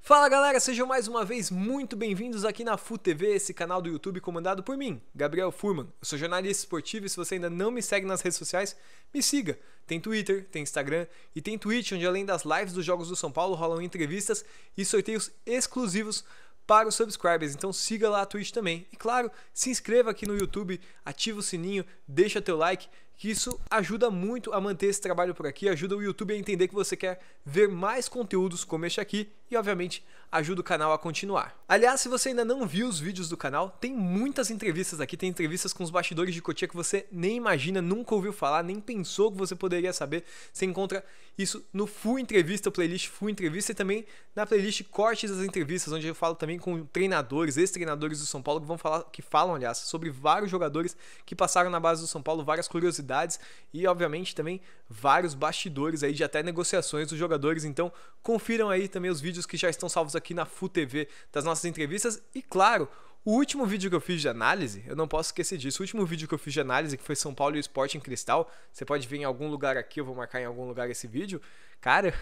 Fala galera, sejam mais uma vez muito bem-vindos aqui na FUTV, esse canal do YouTube comandado por mim, Gabriel Furman. Eu sou jornalista esportivo e se você ainda não me segue nas redes sociais, me siga. Tem Twitter, tem Instagram e tem Twitch, onde além das lives dos Jogos do São Paulo rolam entrevistas e sorteios exclusivos para os subscribers, então siga lá a Twitch também. E claro, se inscreva aqui no YouTube, ativa o sininho, deixa teu like, que isso ajuda muito a manter esse trabalho por aqui, ajuda o YouTube a entender que você quer ver mais conteúdos como este aqui e obviamente ajuda o canal a continuar. Aliás, se você ainda não viu os vídeos do canal, tem muitas entrevistas aqui, tem entrevistas com os bastidores de Cotia que você nem imagina, nunca ouviu falar, nem pensou que você poderia saber. Você encontra isso no Full Entrevista, playlist Full Entrevista, e também na playlist Cortes das Entrevistas, onde eu falo também com treinadores, ex-treinadores do São Paulo que falam, aliás, sobre vários jogadores que passaram na base do São Paulo, várias curiosidades e, obviamente, também vários bastidores aí de até negociações dos jogadores. Então, confiram aí também os vídeos que já estão salvos aqui na FUTV das nossas entrevistas. E, claro, o último vídeo que eu fiz de análise, eu não posso esquecer disso, o último vídeo que eu fiz de análise, que foi São Paulo e o Sporting Cristal, você pode ver em algum lugar aqui, eu vou marcar em algum lugar esse vídeo. Cara,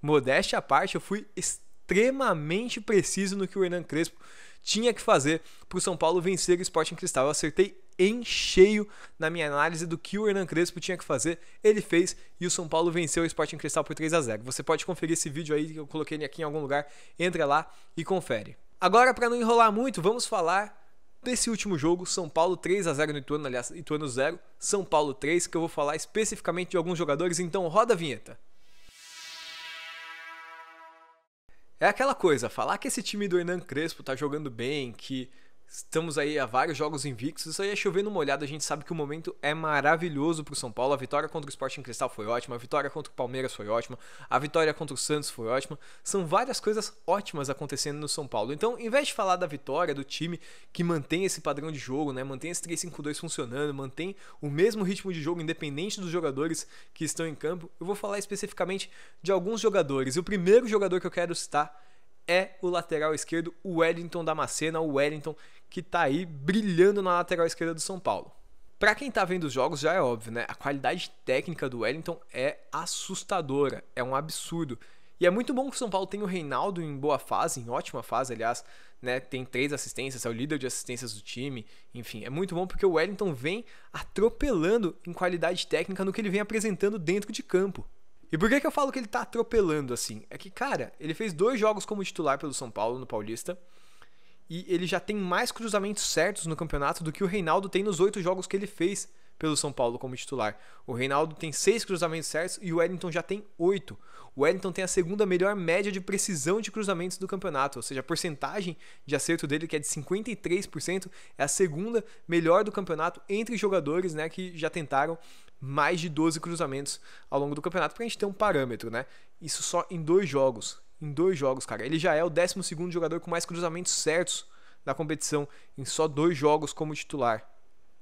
modéstia à parte, eu fui extremamente preciso no que o Hernan Crespo tinha que fazer para o São Paulo vencer o Sporting Cristal. Eu acertei em cheio na minha análise do que o Hernan Crespo tinha que fazer, ele fez e o São Paulo venceu o Sporting Cristal por 3-0. Você pode conferir esse vídeo aí, que eu coloquei ele aqui em algum lugar, entra lá e confere. Agora, para não enrolar muito, vamos falar desse último jogo, São Paulo 3-0 no Ituano, aliás, Ituano 0, São Paulo 3, que eu vou falar especificamente de alguns jogadores, então roda a vinheta. É aquela coisa, falar que esse time do Hernan Crespo tá jogando bem, que estamos aí a vários jogos invictos, isso aí é chover numa olhada, a gente sabe que o momento é maravilhoso pro São Paulo. A vitória contra o Sporting Cristal foi ótima, a vitória contra o Palmeiras foi ótima, a vitória contra o Santos foi ótima, são várias coisas ótimas acontecendo no São Paulo. Então, em vez de falar da vitória do time que mantém esse padrão de jogo, né, mantém esse 3-5-2 funcionando, mantém o mesmo ritmo de jogo independente dos jogadores que estão em campo, eu vou falar especificamente de alguns jogadores. E o primeiro jogador que eu quero citar é o lateral esquerdo, o Wellington Damasceno, o Wellington que tá aí brilhando na lateral esquerda do São Paulo. Pra quem tá vendo os jogos já é óbvio, né? A qualidade técnica do Wellington é assustadora, é um absurdo. E é muito bom que o São Paulo tenha o Reinaldo em boa fase, em ótima fase, aliás, né? Tem 3 assistências, é o líder de assistências do time. Enfim, é muito bom porque o Wellington vem atropelando em qualidade técnica no que ele vem apresentando dentro de campo. E por que eu falo que ele tá atropelando assim? É que, cara, ele fez 2 jogos como titular pelo São Paulo no Paulista e ele já tem mais cruzamentos certos no campeonato do que o Reinaldo tem nos 8 jogos que ele fez pelo São Paulo como titular. O Reinaldo tem 6 cruzamentos certos e o Wellington já tem 8. O Wellington tem a segunda melhor média de precisão de cruzamentos do campeonato, ou seja, a porcentagem de acerto dele, que é de 53%, é a segunda melhor do campeonato entre jogadores, né, que já tentaram mais de 12 cruzamentos ao longo do campeonato, pra gente ter um parâmetro, né? Isso só em 2 jogos. Em 2 jogos, cara. Ele já é o 12º jogador com mais cruzamentos certos da competição em só 2 jogos como titular.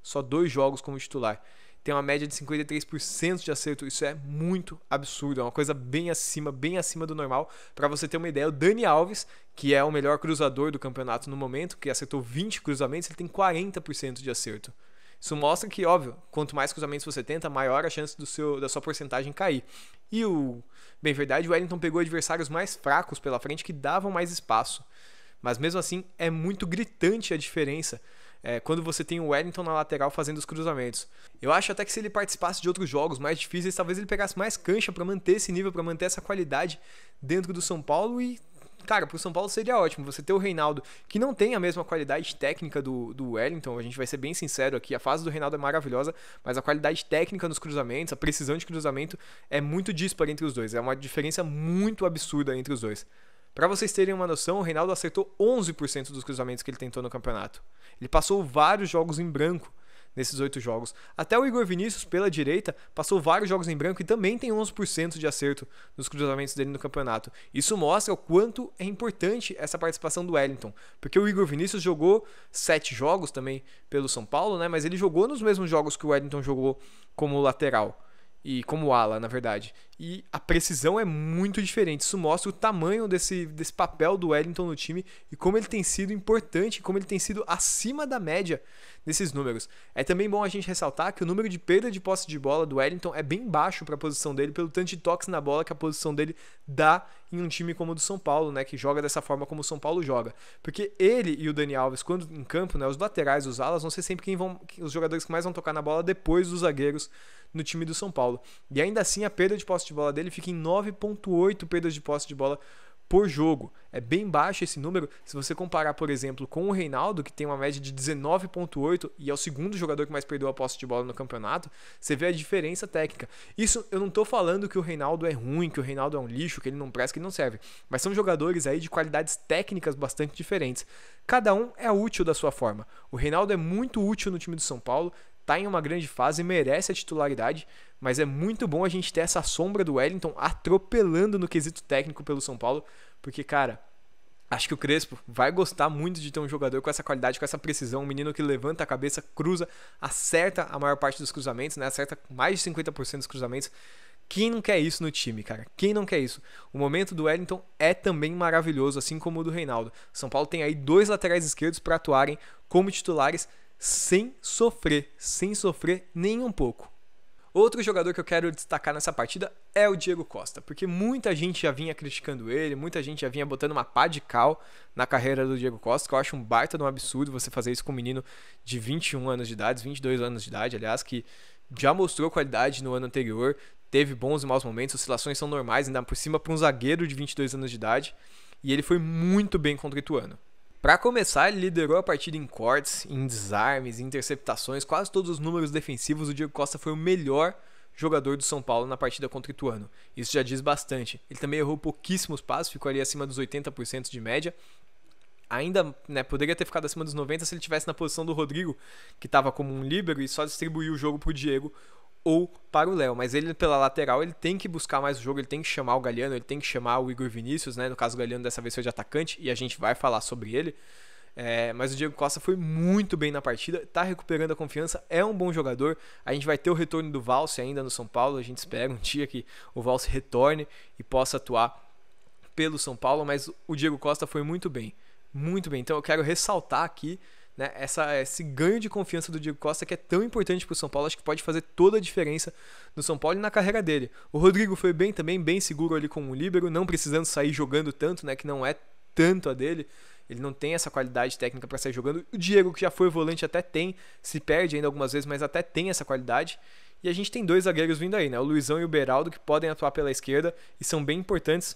Só 2 jogos como titular. Tem uma média de 53% de acerto. Isso é muito absurdo. É uma coisa bem acima do normal. Pra você ter uma ideia, o Dani Alves, que é o melhor cruzador do campeonato no momento, que acertou 20 cruzamentos, ele tem 40% de acerto. Isso mostra que, óbvio, quanto mais cruzamentos você tenta, maior a chance da sua porcentagem cair. E bem verdade, o Wellington pegou adversários mais fracos pela frente que davam mais espaço. Mas mesmo assim, é muito gritante a diferença quando você tem o Wellington na lateral fazendo os cruzamentos. Eu acho até que se ele participasse de outros jogos mais difíceis, talvez ele pegasse mais cancha para manter esse nível, para manter essa qualidade dentro do São Paulo. E, cara, pro São Paulo seria ótimo você ter o Reinaldo, que não tem a mesma qualidade técnica do Wellington, a gente vai ser bem sincero aqui, a fase do Reinaldo é maravilhosa, mas a qualidade técnica nos cruzamentos, a precisão de cruzamento é muito dispara entre os dois, é uma diferença muito absurda entre os dois. Pra vocês terem uma noção, o Reinaldo acertou 11% dos cruzamentos que ele tentou no campeonato. Ele passou vários jogos em branco nesses 8 jogos. Até o Igor Vinícius, pela direita, passou vários jogos em branco e também tem 11% de acerto nos cruzamentos dele no campeonato. Isso mostra o quanto é importante essa participação do Wellington, porque o Igor Vinícius jogou 7 jogos também pelo São Paulo, né? Mas ele jogou nos mesmos jogos que o Wellington jogou como lateral. E como ala, na verdade. e a precisão é muito diferente. Isso mostra o tamanho desse papel do Wellington no time e como ele tem sido importante, como ele tem sido acima da média nesses números. É também bom a gente ressaltar que o número de perda de posse de bola do Wellington é bem baixo para a posição dele, pelo tanto de toques na bola que a posição dele dá em um time como o do São Paulo, né, que joga dessa forma como o São Paulo joga. Porque ele e o Dani Alves, quando em campo, né, os laterais, os alas, vão ser sempre os jogadores que mais vão tocar na bola depois dos zagueiros no time do São Paulo. E ainda assim a perda de posse de bola dele fica em 9,8 perdas de posse de bola por jogo. É bem baixo esse número se você comparar, por exemplo, com o Reinaldo, que tem uma média de 19,8 e é o segundo jogador que mais perdeu a posse de bola no campeonato. Você vê a diferença técnica. Isso eu não estou falando que o Reinaldo é ruim, que o Reinaldo é um lixo, que ele não presta, que ele não serve. Mas são jogadores aí de qualidades técnicas bastante diferentes. Cada um é útil da sua forma. O Reinaldo é muito útil no time do São Paulo, está em uma grande fase, merece a titularidade, mas é muito bom a gente ter essa sombra do Wellington atropelando no quesito técnico pelo São Paulo, porque, cara, acho que o Crespo vai gostar muito de ter um jogador com essa qualidade, com essa precisão, um menino que levanta a cabeça, cruza, acerta a maior parte dos cruzamentos, né? Acerta mais de 50% dos cruzamentos. Quem não quer isso no time, cara? Quem não quer isso? O momento do Wellington é também maravilhoso, assim como o do Reinaldo. São Paulo tem aí 2 laterais esquerdos para atuarem como titulares sem sofrer nem um pouco. Outro jogador que eu quero destacar nessa partida é o Diego Costa, porque muita gente já vinha criticando ele, muita gente já vinha botando uma pá de cal na carreira do Diego Costa, que eu acho um baita de um absurdo você fazer isso com um menino de 21 anos de idade, 22 anos de idade, aliás, que já mostrou qualidade no ano anterior, teve bons e maus momentos, oscilações são normais, ainda por cima para um zagueiro de 22 anos de idade, e ele foi muito bem contra o Ituano. Para começar, ele liderou a partida em cortes, em desarmes, em interceptações, quase todos os números defensivos. O Diego Costa foi o melhor jogador do São Paulo na partida contra o Ituano. Isso já diz bastante. Ele também errou pouquíssimos passos, ficou ali acima dos 80% de média. Ainda, né, poderia ter ficado acima dos 90% se ele estivesse na posição do Rodrigo, que estava como um líbero e só distribuiu o jogo para o Diego ou para o Léo, mas ele pela lateral ele tem que buscar mais o jogo, ele tem que chamar o Galhardo, ele tem que chamar o Igor Vinícius, né? No caso o Galhardo dessa vez foi de atacante e a gente vai falar sobre ele, mas o Diego Costa foi muito bem na partida, tá recuperando a confiança, é um bom jogador. A gente vai ter o retorno do Valse ainda no São Paulo, a gente espera um dia que o Valse retorne e possa atuar pelo São Paulo, mas o Diego Costa foi muito bem, então eu quero ressaltar aqui, né, esse ganho de confiança do Diego Costa que é tão importante para o São Paulo, acho que pode fazer toda a diferença no São Paulo e na carreira dele. O Rodrigo foi bem também, bem seguro ali como um líbero, não precisando sair jogando tanto, né, que não é tanto a dele, ele não tem essa qualidade técnica para sair jogando. O Diego, que já foi volante, até tem, se perde ainda algumas vezes, mas até tem essa qualidade. E a gente tem 2 zagueiros vindo aí, né, o Luizão e o Beraldo, que podem atuar pela esquerda e são bem importantes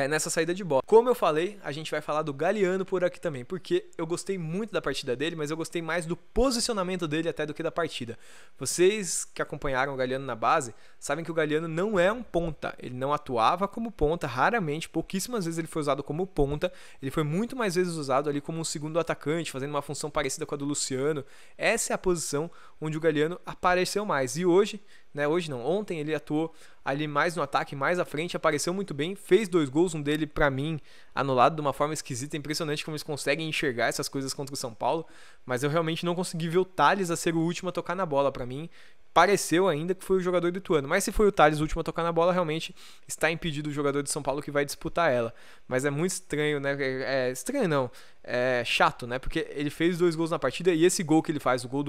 nessa saída de bola. Como eu falei, a gente vai falar do Galhardo por aqui também, porque eu gostei muito da partida dele, mas eu gostei mais do posicionamento dele até do que da partida. Vocês que acompanharam o Galhardo na base sabem que o Galhardo não é um ponta, ele não atuava como ponta, raramente, pouquíssimas vezes ele foi usado como ponta, ele foi muito mais vezes usado ali como um segundo atacante, fazendo uma função parecida com a do Luciano. Essa é a posição onde o Galhardo apareceu mais, e hoje, né, ontem ele atuou ali mais no ataque, mais à frente, apareceu muito bem, fez 2 gols, um dele pra mim anulado de uma forma esquisita, impressionante como eles conseguem enxergar essas coisas contra o São Paulo, mas eu realmente não consegui ver o Thales a ser o último a tocar na bola. Pra mim pareceu ainda que foi o jogador do Ituano, mas se foi o Thales o último a tocar na bola, realmente está impedido o jogador de São Paulo que vai disputar ela. Mas é muito estranho, né? Estranho não, é chato, né? Porque ele fez 2 gols na partida e esse gol que ele faz, o gol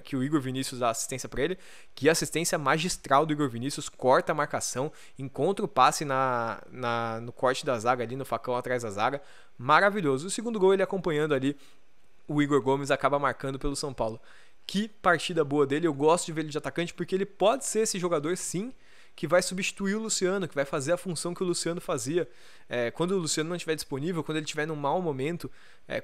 que o Igor Vinícius dá assistência para ele, que assistência magistral do Igor Vinícius, corta a marcação, encontra o passe no corte da zaga ali, no facão atrás da zaga, maravilhoso. O segundo gol ele acompanhando ali, o Igor Gomes acaba marcando pelo São Paulo. Que partida boa dele, eu gosto de ver ele de atacante porque ele pode ser esse jogador sim que vai substituir o Luciano, que vai fazer a função que o Luciano fazia. Quando o Luciano não estiver disponível, quando ele estiver num mau momento,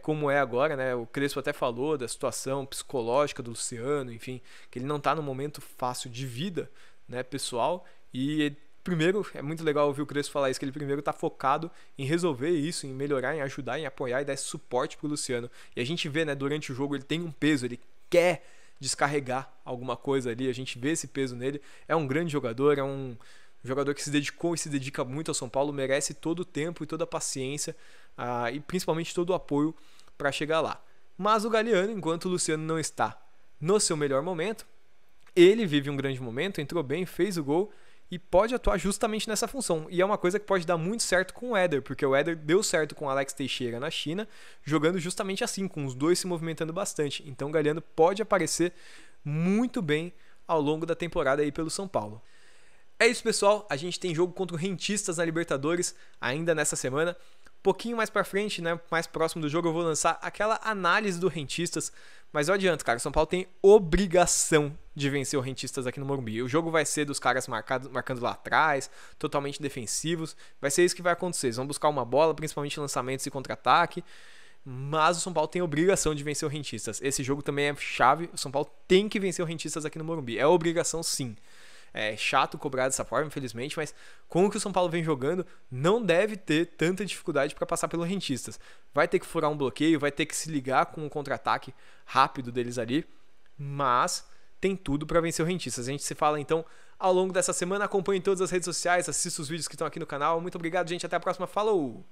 como é agora, né? O Crespo até falou da situação psicológica do Luciano, enfim, que ele não está num momento fácil de vida, né, pessoal, e primeiro, é muito legal ouvir o Crespo falar isso, que ele primeiro está focado em resolver isso, em melhorar, em ajudar, em apoiar e dar esse suporte pro Luciano. E a gente vê, né, durante o jogo ele tem um peso, ele quer descarregar alguma coisa ali, a gente vê esse peso nele. É um grande jogador, é um jogador que se dedicou e se dedica muito ao São Paulo, merece todo o tempo e toda a paciência e principalmente todo o apoio para chegar lá. Mas o Galhardo, enquanto o Luciano não está no seu melhor momento, ele vive um grande momento, entrou bem, fez o gol e pode atuar justamente nessa função. E é uma coisa que pode dar muito certo com o Éder, porque o Éder deu certo com o Alex Teixeira na China, jogando justamente assim, com os dois se movimentando bastante. Então o Galhardo pode aparecer muito bem ao longo da temporada aí pelo São Paulo. É isso, pessoal. A gente tem jogo contra o Rentistas na Libertadores ainda nessa semana. Pouquinho mais pra frente, né, mais próximo do jogo, eu vou lançar aquela análise do Rentistas. Mas eu adianto, cara, o São Paulo tem obrigação de vencer o Rentistas aqui no Morumbi. O jogo vai ser dos caras marcando lá atrás, totalmente defensivos. Vai ser isso que vai acontecer. Eles vão buscar uma bola, principalmente lançamentos e contra-ataque. Mas o São Paulo tem obrigação de vencer o Rentistas. Esse jogo também é chave. O São Paulo tem que vencer o Rentistas aqui no Morumbi. É obrigação, sim. É chato cobrar dessa forma, infelizmente, mas com o que o São Paulo vem jogando, não deve ter tanta dificuldade para passar pelo Rentistas. Vai ter que furar um bloqueio, vai ter que se ligar com um contra-ataque rápido deles ali, mas tem tudo para vencer o Rentistas. A gente se fala então ao longo dessa semana. Acompanhe em todas as redes sociais, assista os vídeos que estão aqui no canal. Muito obrigado, gente. Até a próxima. Falou!